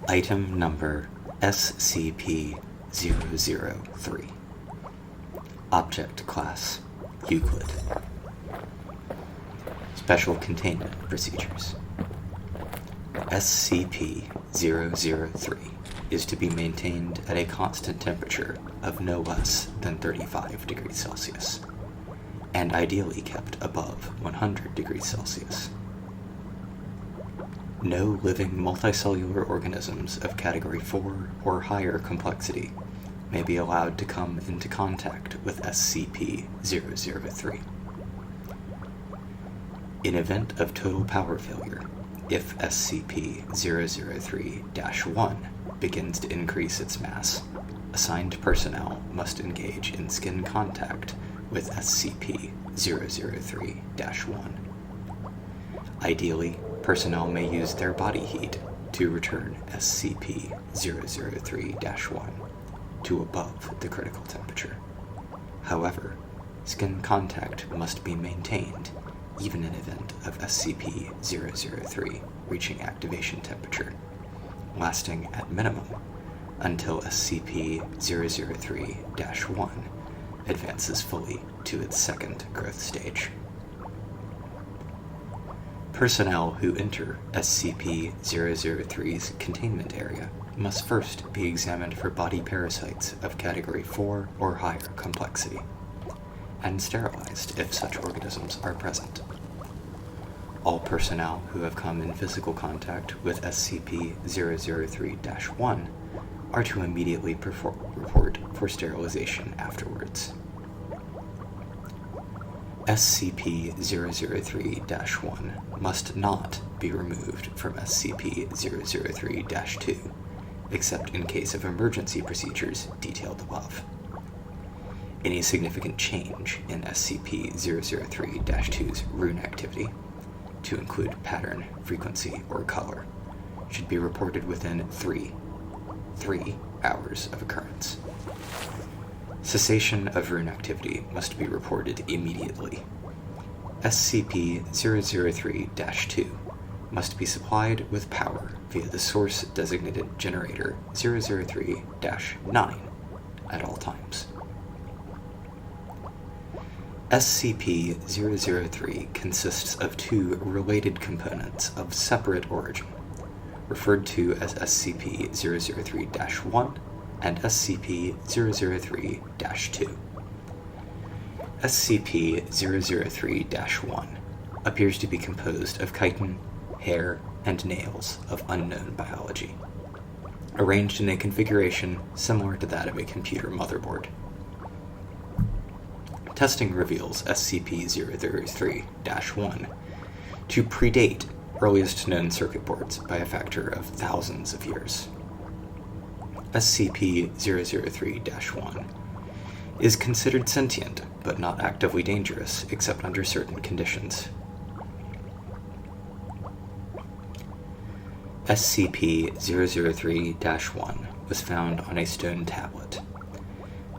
Item number SCP-003. Object Class Euclid. Special Containment Procedures. SCP-003 is to be maintained at a constant temperature of no less than 35 degrees Celsius, and ideally kept above 100 degrees Celsius. No living multicellular organisms of Category 4 or higher complexity may be allowed to come into contact with SCP-003. In event of total power failure, if SCP-003-1 begins to increase its mass, assigned personnel must engage in skin contact with SCP-003-1. Ideally, personnel may use their body heat to return SCP-003-1 to above the critical temperature. However, skin contact must be maintained even in event of SCP-003 reaching activation temperature, lasting at minimum until SCP-003-1 advances fully to its second growth stage. Personnel who enter SCP-003's containment area must first be examined for body parasites of Category 4 or higher complexity, and sterilized if such organisms are present. All personnel who have come in physical contact with SCP-003-1 are to immediately report for sterilization afterwards. SCP-003-1 must not be removed from SCP-003-2, except in case of emergency procedures detailed above. Any significant change in SCP-003-2's rune activity, to include pattern, frequency, or color, should be reported within 3 hours of occurrence. Cessation of rune activity must be reported immediately. SCP-003-2 must be supplied with power via the source-designated generator 003-9 at all times. SCP-003 consists of 2 related components of separate origin, referred to as SCP-003-1 and SCP-003-2. SCP-003-1 appears to be composed of chitin, hair, and nails of unknown biology, arranged in a configuration similar to that of a computer motherboard. Testing reveals SCP-003-1 to predate earliest known circuit boards by a factor of thousands of years. SCP-003-1 is considered sentient, but not actively dangerous except under certain conditions. SCP-003-1 was found on a stone tablet.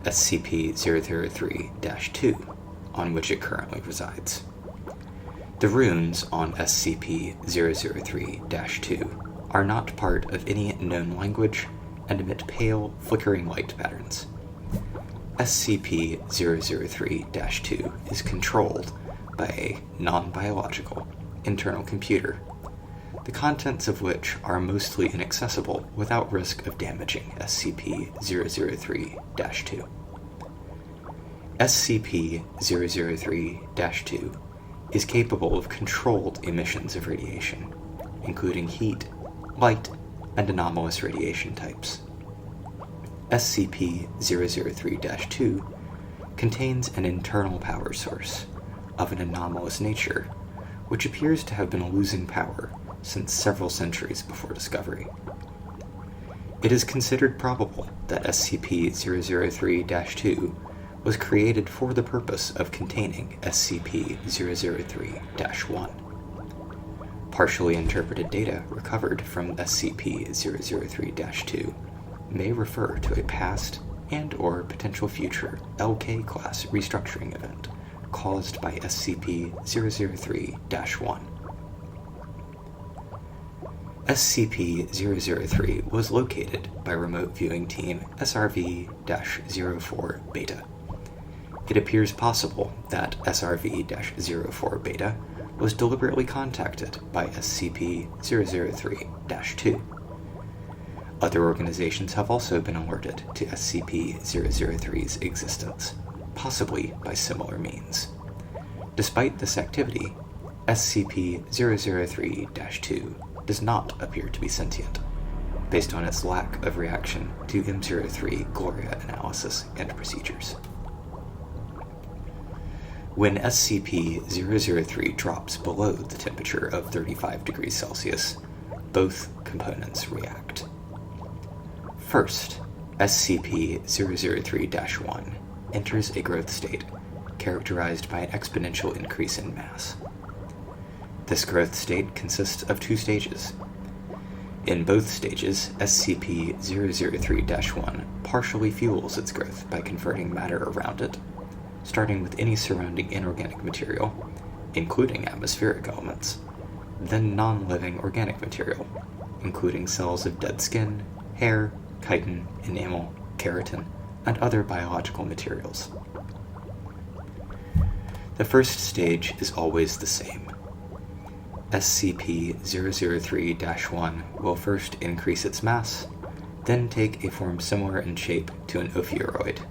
SCP-003-2, on which it currently resides. The runes on SCP-003-2 are not part of any known language and emit pale, flickering light patterns. SCP-003-2 is controlled by a non-biological internal computer, the contents of which are mostly inaccessible without risk of damaging SCP-003-2. SCP-003-2 is capable of controlled emissions of radiation, including heat, light, and anomalous radiation types. SCP-003-2 contains an internal power source of an anomalous nature, which appears to have been losing power since several centuries before discovery. It is considered probable that SCP-003-2 was created for the purpose of containing SCP-003-1. Partially interpreted data recovered from SCP-003-2 may refer to a past and/or potential future LK-class restructuring event caused by SCP-003-1. SCP-003 was located by remote viewing team SRV-04 Beta. It appears possible that SRV-04 Beta was deliberately contacted by SCP-003-2. Other organizations have also been alerted to SCP-003's existence, possibly by similar means. Despite this activity, SCP-003-2 does not appear to be sentient, based on its lack of reaction to M03 Gloria analysis and procedures. When SCP-003 drops below the temperature of 35 degrees Celsius, both components react. First, SCP-003-1 enters a growth state characterized by an exponential increase in mass. This growth state consists of two stages. In both stages, SCP-003-1 partially fuels its growth by converting matter around it, starting with any surrounding inorganic material, including atmospheric elements, then non-living organic material, including cells of dead skin, hair, chitin, enamel, keratin, and other biological materials. The first stage is always the same. SCP-003-1 will first increase its mass, then take a form similar in shape to an ophiuroid,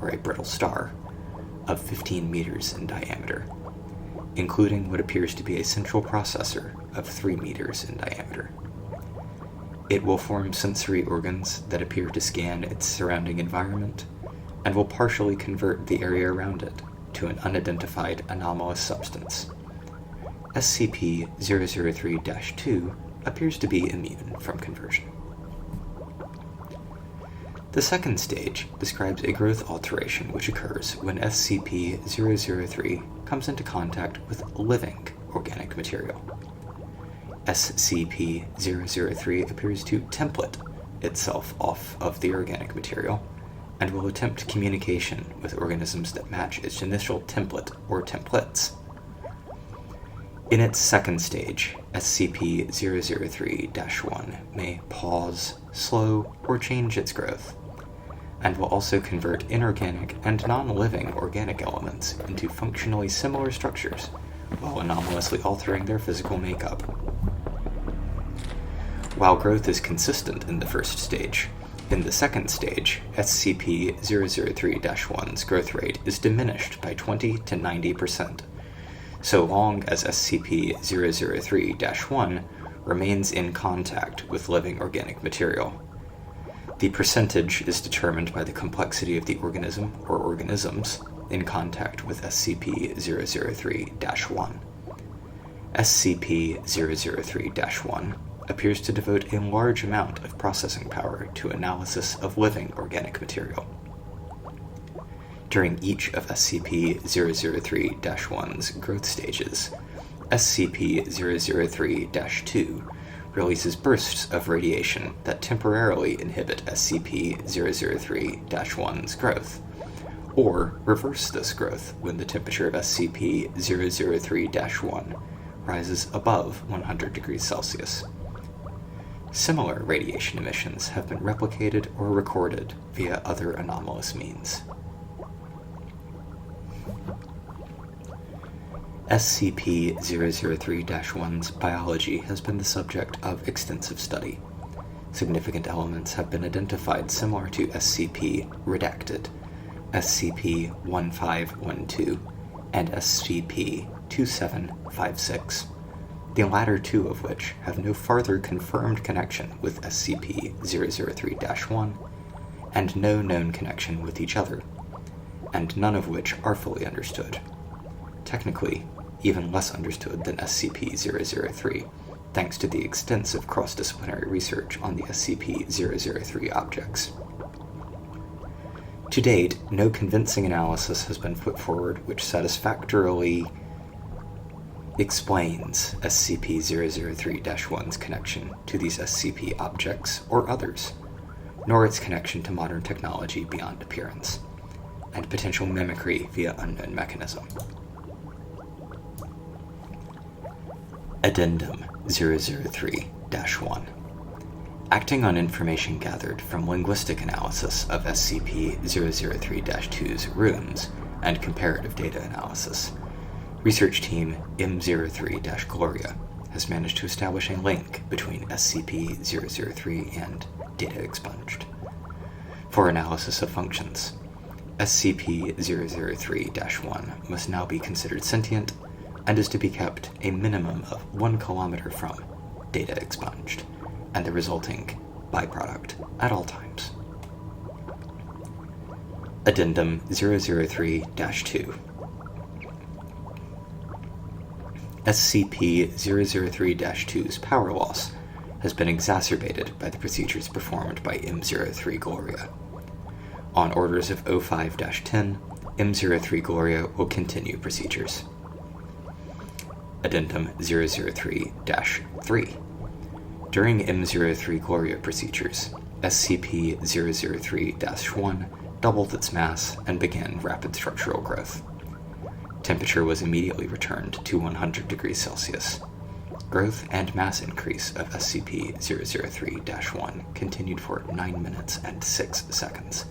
or a brittle star, of 15 meters in diameter, including what appears to be a central processor of 3 meters in diameter. It will form sensory organs that appear to scan its surrounding environment, and will partially convert the area around it to an unidentified anomalous substance. SCP-003-2 appears to be immune from conversion. The second stage describes a growth alteration which occurs when SCP-003 comes into contact with living organic material. SCP-003 appears to template itself off of the organic material, and will attempt communication with organisms that match its initial template or templates. In its second stage, SCP-003-1 may pause, slow, or change its growth, and will also convert inorganic and non-living organic elements into functionally similar structures, while anomalously altering their physical makeup. While growth is consistent in the first stage, in the second stage, SCP-003-1's growth rate is diminished by 20 to 90%, so long as SCP-003-1 remains in contact with living organic material. The percentage is determined by the complexity of the organism or organisms in contact with SCP-003-1. SCP-003-1 appears to devote a large amount of processing power to analysis of living organic material. During each of SCP-003-1's growth stages, SCP-003-2 releases bursts of radiation that temporarily inhibit SCP-003-1's growth, or reverse this growth when the temperature of SCP-003-1 rises above 100 degrees Celsius. Similar radiation emissions have been replicated or recorded via other anomalous means. SCP-003-1's biology has been the subject of extensive study. Significant elements have been identified similar to SCP-redacted, SCP-1512, and SCP-2756, the latter two of which have no farther confirmed connection with SCP-003-1, and no known connection with each other, and none of which are fully understood. Technically, even less understood than SCP-003, thanks to the extensive cross-disciplinary research on the SCP-003 objects. To date, no convincing analysis has been put forward which satisfactorily explains SCP-003-1's connection to these SCP objects or others, nor its connection to modern technology beyond appearance, and potential mimicry via unknown mechanism. Addendum 003 005-10-1. Acting on information gathered from linguistic analysis of SCP-003-2's runes and comparative data analysis, research team M03-Gloria has managed to establish a link between SCP-003 and data expunged. For analysis of functions, SCP-003-1 must now be considered sentient and is to be kept a minimum of 1 kilometer from data expunged and the resulting byproduct at all times. Addendum 003-2. SCP-003-2's power loss has been exacerbated by the procedures performed by M03-Gloria. On orders of 05-10, M03-Gloria will continue procedures. Addendum 003-3. During M03-Gloria procedures, SCP-003-1 doubled its mass and began rapid structural growth. Temperature was immediately returned to 100 degrees Celsius. Growth and mass increase of SCP-003-1 continued for 9 minutes and 6 seconds,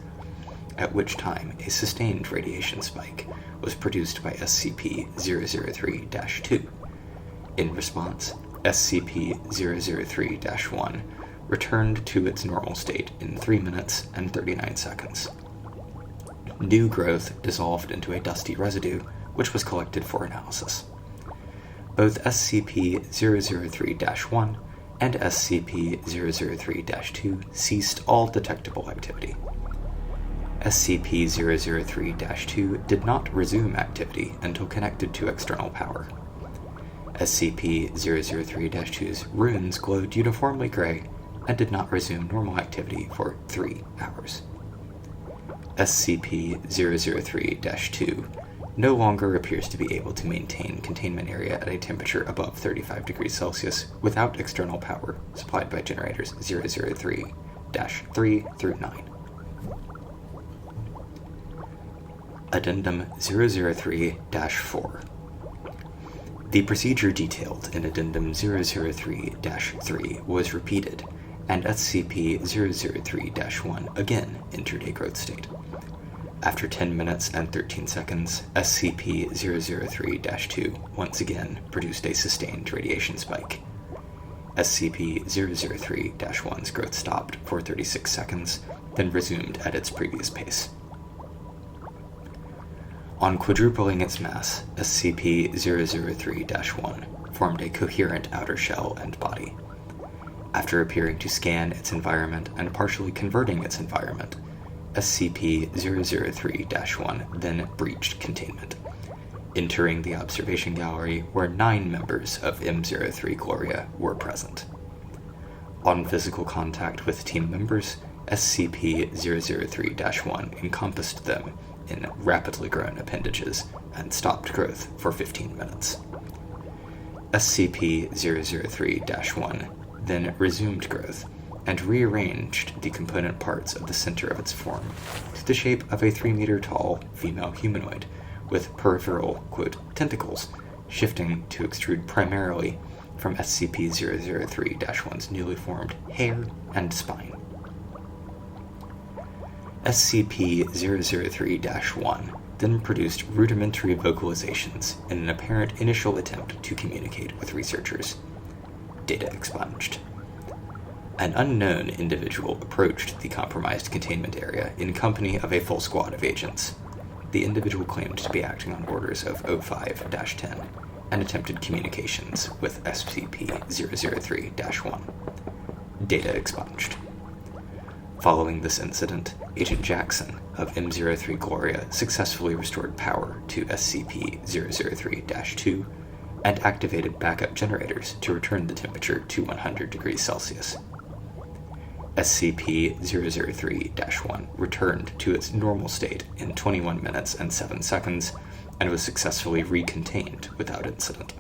at which time a sustained radiation spike was produced by SCP-003-2. In response, SCP-003-1 returned to its normal state in 3 minutes and 39 seconds. New growth dissolved into a dusty residue, which was collected for analysis. Both SCP-003-1 and SCP-003-2 ceased all detectable activity. SCP-003-2 did not resume activity until connected to external power. SCP-003-2's runes glowed uniformly gray and did not resume normal activity for 3 hours. SCP-003-2 no longer appears to be able to maintain containment area at a temperature above 35 degrees Celsius without external power supplied by generators 003-3 through 9. Addendum 003-4. The procedure detailed in Addendum 003-3 was repeated, and SCP-003-1 again entered a growth state. After 10 minutes and 13 seconds, SCP-003-2 once again produced a sustained radiation spike. SCP-003-1's growth stopped for 36 seconds, then resumed at its previous pace. On quadrupling its mass, SCP-003-1 formed a coherent outer shell and body. After appearing to scan its environment and partially converting its environment, SCP-003-1 then breached containment, entering the observation gallery where 9 members of M03-Gloria were present. On physical contact with team members, SCP-003-1 encompassed them in rapidly grown appendages and stopped growth for 15 minutes. SCP-003-1 then resumed growth and rearranged the component parts of the center of its form to the shape of a 3-meter-tall female humanoid with peripheral, quote, tentacles, shifting to extrude primarily from SCP-003-1's newly formed hair and spine. SCP-003-1 then produced rudimentary vocalizations in an apparent initial attempt to communicate with researchers. Data expunged. An unknown individual approached the compromised containment area in company of a full squad of agents. The individual claimed to be acting on orders of 05-10 and attempted communications with SCP-003-1. Data expunged. Following this incident, Agent Jackson of M03-Gloria successfully restored power to SCP-003-2 and activated backup generators to return the temperature to 100 degrees Celsius. SCP-003-1 returned to its normal state in 21 minutes and 7 seconds and was successfully recontained without incident.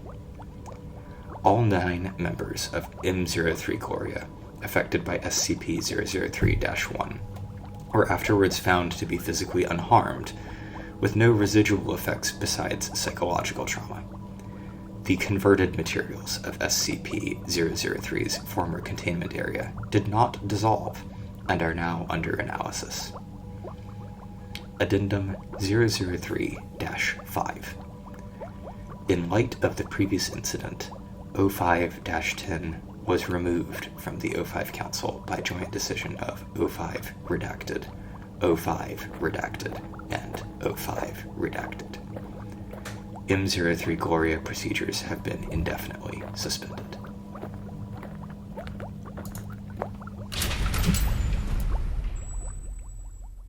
All 9 members of M03-Gloria affected by SCP-003-1 were afterwards found to be physically unharmed, with no residual effects besides psychological trauma. The converted materials of SCP-003's former containment area did not dissolve and are now under analysis. Addendum 003-5. In light of the previous incident, 05-10 was removed from the O5 Council by joint decision of O5 redacted, O5 redacted, and O5 redacted. M03 Gloria procedures have been indefinitely suspended.